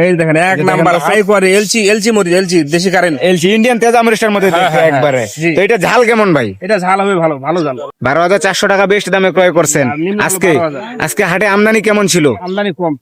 এই দেখেন এক নাম্বার হাই কোয়ালিটি এলচি এলচি মরিচ এলচি দেশি কারেন্ট এলচি ইন্ডিয়ান তেজা মরিচের মধ্যে একবারে। জি। তো এটা ঝাল কেমন ভাই? এটা ঝাল হবে ভালো ভালো ঝাল। 12,400 টাকা বেস্ট দামে ক্রয় করছেন। নিম্ন আজকে 12,000 আজকে হাটে আমদানি কেমন ছিল? আমদানি কম।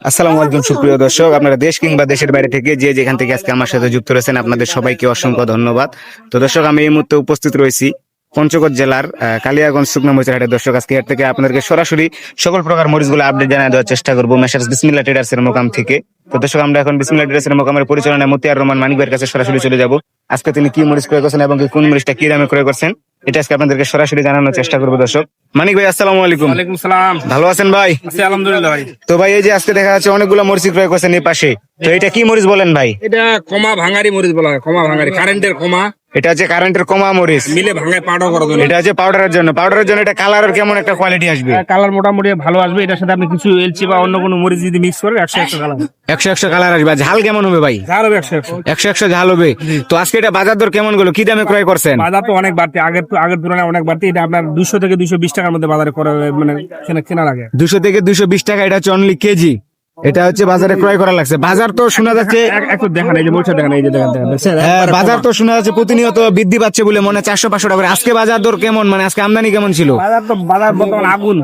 আসসালামু আলাইকুম সুপ্রিয় দর্শক, আপনারা দেশ কিংবা দেশের বাইরে থেকে যে যেখান থেকে আজকে আমার সাথে যুক্ত রয়েছেন আপনাদের সবাইকে অসংখ্য ধন্যবাদ। তো দর্শক, আমি এই মুহূর্তে উপস্থিত রয়েছি পঞ্চগড় জেলার কালিয়াগঞ্জ শুকনো মরিচের হাটে। দর্শক, আজকে এর থেকে আপনাদেরকে সরাসরি সকল প্রকার মরিচগুলো আপডেট জানিয়ে দেওয়ার চেষ্টা করবো মেসার্স বিসমিল্লাহ ট্রেডার্সের মোকাম থেকে। তো দর্শক, আমরা এখন বিসমিল্লাহ ট্রেডার্সের মোকামের পরিচালনায় মতিয়ার রহমান মানিক ভাইয়ের কাছে সরাসরি চলে যাব। আজকে তিনি কি মরিচ ক্রয় করছেন এবং কোন মরিচটা কি দামে ক্রয় করছেন এটা আজকে আপনাদেরকে সরাসরি জানানোর চেষ্টা করবো। দর্শক, মানিক ভাই আসসালামু আলাইকুম। ওয়ালাইকুম সালাম। ভালো আছেন ভাই? আছি আলহামদুলিল্লাহ ভাই। তো ভাই, এই যে আজকে দেখা যাচ্ছে অনেকগুলো মরিচ ক্রয় করছেন এই পাশে, তো এটা কি মরিচ বলেন ভাই? এটা কমা ভাঙারি মরিচ বলা হয়, কমা ভাঙারি কারেন্টের কমা এটা হচ্ছে কারেন্টের কমা মরিচ। মিলে ভাঙায় পাউডার করা জন্য। এটা হচ্ছে পাউডারের জন্য। পাউডারের জন্য এটা কালারের কেমন একটা কোয়ালিটি আসবে? কালার মোটামুটি ভালো আসবে। এটার সাথে আপনি কিছু এলচি বা অন্য কোনো মরিচ যদি মিক্স করেন 100 কালার 100 কালার আসবে। ঝাল কেমন হবে ভাই? ঝাল হবে 100 100 ঝাল হবে। তো আজকে এটা বাজার দর কেমন গেল, কি দামে ক্রয় করছেন? বাজার তো অনেক বাড়তি, আগের তুলনায় অনেক বাড়তি। এটা আপনার 200 থেকে 220 টাকার মধ্যে বাজারে করা মানে কেনা লাগে। 200 থেকে 220 টাকা। এটা হচ্ছে অনলি কেজি। এটা হচ্ছে বাজারে ক্রয় করা লাগছে। বাজার তো শোনা যাচ্ছে একটু দেখেন, এই যে মরিচটা দেখেন, এই যে দেখেন দেখছেন? হ্যাঁ, বাজার তো শোনা যাচ্ছে প্রতিনিয়ত বৃদ্ধি পাচ্ছে বলে মনে হয় 400-500 টাকা করে। আজকে বাজার দর কেমন, মানে আজকে আমদানি কেমন ছিল? বাজার বর্তমান আগুন।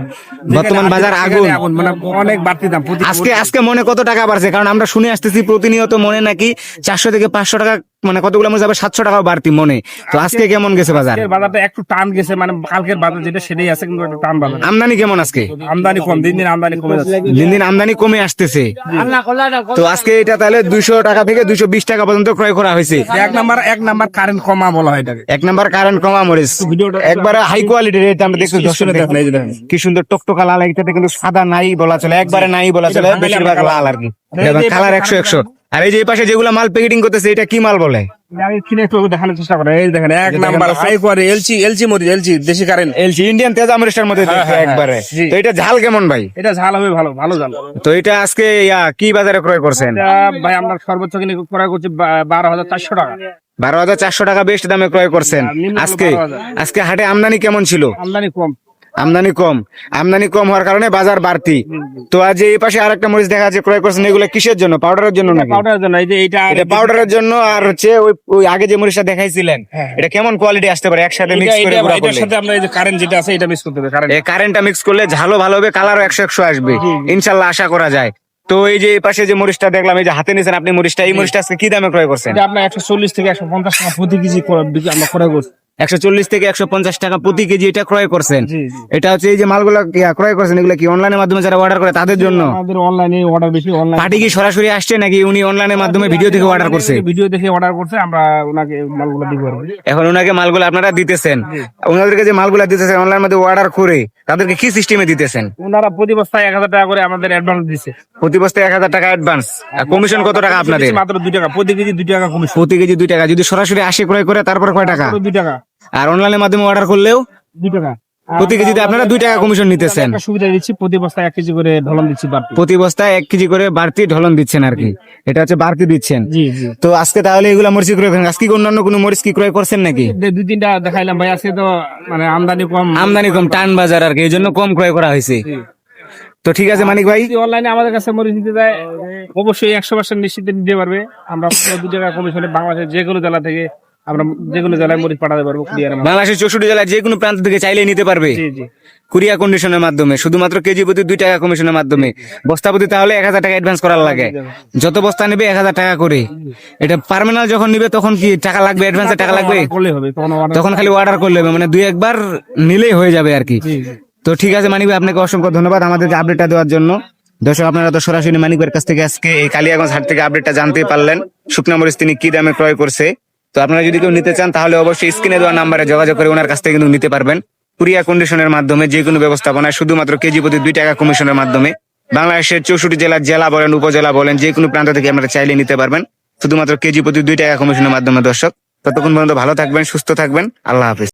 বর্তমান বাজার আগুন। মানে অনেক বাড়তি দাম। আজকে মনে কত টাকা বাড়ছে? কারণ আমরা শুনে আসতেছি প্রতিনিয়ত মনে নাকি 400 থেকে 500 টাকা, মানে কতগুলো মনে যাবে 700 টাকাও বাড়তি মনে। তো আজকে কেমন গেছে বাজার? বাজারটা একটু টান গেছে, মানে কালকের বাজার যেটা সেটাই আছে, কিন্তু একটু টান বাজার। আমদানি কেমন আজকে? আমদানি কম, দিন দিন আমদানি কমে যাচ্ছে। দিন দিন আমদানি কমে আসতেছে। তো আজকে এটা তাহলে 200 টাকা থেকে 220 টাকা পর্যন্ত ক্রয় করা হয়েছে। এক নাম্বার কারেন্ট কমা বলা হয় এটাকে। 1 নাম্বার কারেন্ট কমা মরিচ, একবারে হাই কোয়ালিটির। এটা আমরা দেখছি কি সুন্দর টকটকা লাল। এটাতে কিন্তু সাদা নাই বলা চলে, একবারে নাই বলা চলে, বেশিরভাগ লাল আর কি। কালার 100। আর এই যে এই পাশে যেগুলো মাল প্যাকেটিং করতেছে এটা কি মাল বলে? আমি কিনে একটু দেখানোর চেষ্টা করি। এই দেখেন এক নাম্বার হাই কোয়ালিটি এলচি এলচি মরিচ এলচি দেশি কারেন্ট এলচি ইন্ডিয়ান তেজা মরিচের মধ্যে একবারে। তো এটা ঝাল কেমন ভাই? এটা ঝাল হবে ভালো ভালো ঝাল। তো এটা আজকে কি বাজারে ক্রয় করছেন? এটা ভাই আমরা সর্বোচ্চ কিনে ক্রয় করছি 12,400 টাকা। 12,400 টাকা বেস্ট দামে ক্রয় করছেন। আজকে হাটে আমদানি কেমন ছিল? আমদানি কম। আমদানি কম হওয়ার কারণে বাজার বাড়তি। তো আজ এই পাশে আরেকটা মরিচ দেখা যাচ্ছে ক্রয় করছেন। এগুলো কিসের জন্য? পাউডারের জন্য নাকি? পাউডারের জন্য। এই যে এটা পাউডারের জন্য। আর হচ্ছে ওই আগে যে মরিচটা দেখাইছিলেন, এটা কেমন কোয়ালিটি আসতে পারে একসাথে মিক্স করে গুঁড়া এটার করলে? সাথে আমরা এই যে কারেন্ট যেটা আছে এটা মিক্স করতে হবে। এই কারেন্টটা মিক্স করলে ঝালও ভালো হবে, কালারও 100 আসবে ইনশাআল্লাহ, আশা করা যায়। তো এই যে এই পাশে যে মরিচটা দেখলাম, এই যে হাতে নিয়েছেন আপনি মরিচটা, এই মরিচটা আজকে কি দামে ক্রয় করছেন? এটা আপনার 140 থেকে 150 টাকা প্রতি কেজি আমরা ক্রয় করছি। 140 থেকে 150 টাকা প্রতি কেজি এটা ক্রয় করছেন। জি। এটা হচ্ছে এই যে মালগুলো ক্রয় করছেন, এগুলো কি অনলাইনের মাধ্যমে যারা অর্ডার করে তাদের জন্য? আমাদের অনলাইনে অর্ডার বেশি। অনলাইন পার্টি কি সরাসরি আসছে নাকি উনি অনলাইনের মাধ্যমে ভিডিও দেখে অর্ডার করছে? ভিডিও দেখে অর্ডার করছে, আমরা ওনাকে মালগুলো দিব। এখন ওনাকে মালগুলো আপনারা দিতেছেন। ওনাদেরকে যে মালগুলো দিতেছেন অনলাইন মধ্যে অর্ডার করে, তাদেরকে কি সিস্টেমে দিতেছেন? ওনারা প্রতি বস্তায় 1000 টাকা করে আমাদের অ্যাডভান্স দিচ্ছে। প্রতি বস্তায় 1000 টাকা অ্যাডভান্স। কমিশন কত টাকা আপনাদের? মাত্র 2 টাকা প্রতি কেজি। 2 টাকা কমিশন প্রতি কেজি 2 টাকা। যদি সরাসরি আসে ক্রয় করে তারপর কয় টাকা? 2 টাকা। আর অনলাইনের মাধ্যমে অর্ডার করলেও 2 টাকা। প্রতি কেজিতে আপনারা 2 টাকা কমিশন নিতেছেন। একটা সুবিধা দিচ্ছি, প্রতি বস্তায় 1 কেজি করে ঢলন দিচ্ছি বাড়তি। প্রতি বস্তায় 1 কেজি করে বাড়তি ঢলন দিচ্ছেন আর কি। এটা হচ্ছে বাড়তি দিচ্ছেন। জি জি। তো আজকে তাহলে এগুলা মরিচ ক্রয় করেন। আজকে অন্যান্য কোনো মরিচ কি ক্রয় করছেন নাকি? 2-3টা দেখাইলাম ভাই। আজকে তো মানে আমদানি কম, টান বাজার আর কি, এই জন্য কম ক্রয় করা হয়েছে। তো ঠিক আছে মানিক ভাই, অনলাইনে আমাদের কাছে মরিচ নিতে যায় অবশ্যই 100% নিশ্চিন্তে নিতে পারবে। আমরা 2 টাকা কমিশনে বাংলাদেশের যে কোনো জেলা থেকে আমরা যে কোনো জেলায় মরিচ পাঠাতে পারবো কুরিয়ার মাধ্যমে। বাংলাদেশের 64 জেলায় যে কোনো প্রান্ত থেকে চাইলে নিতে পারবে জি জি। কুরিয়ার কন্ডিশনের মাধ্যমে, শুধুমাত্র কেজি প্রতি 2 টাকা কমিশনের মাধ্যমে। বস্তা প্রতি তাহলে 1000 টাকা অ্যাডভান্স করার লাগে। যত বস্তা নেবে 1000 টাকা করে। এটা পার্মানেন্ট যখন নিবে তখন কি টাকা লাগবে? অ্যাডভান্সে টাকা লাগবে? করলে হবে তখন খালি অর্ডার করলে হবে, মানে 2-1 বার নিলেই হয়ে যাবে আর কি। তো ঠিক আছে মানিক ভাই, আপনাকে অসংখ্য ধন্যবাদ আমাদেরকে আপডেটটা দেওয়ার জন্য। দর্শক, আপনারা তো সরাসরি মানিক ভাইয়ের কাছ থেকে আজকে এই কালিয়াগঞ্জ হাট থেকে আপডেটটা জানতে পারলেন, শুকনা মরিচ তিনি কি দামে ক্রয় করছে। তো আপনারা যদি কেউ নিতে চান তাহলে অবশ্যই স্ক্রিনে দেওয়া নাম্বারে যোগাযোগ করে ওনার কাছ থেকে কিন্তু নিতে পারবেন কুরিয়ার কন্ডিশনের মাধ্যমে। যে কোনো ব্যবস্থাপনায় শুধুমাত্র কেজি প্রতি 2 টাকা কমিশনের মাধ্যমে বাংলাদেশের 64 জেলা বলেন, উপজেলা বলেন, যে কোনো প্রান্ত থেকে আপনারা চাইলে নিতে পারবেন শুধুমাত্র কেজি প্রতি 2 টাকা কমিশনের মাধ্যমে। দর্শক, ততক্ষণ পর্যন্ত ভালো থাকবেন, সুস্থ থাকবেন। আল্লাহ হাফেজ।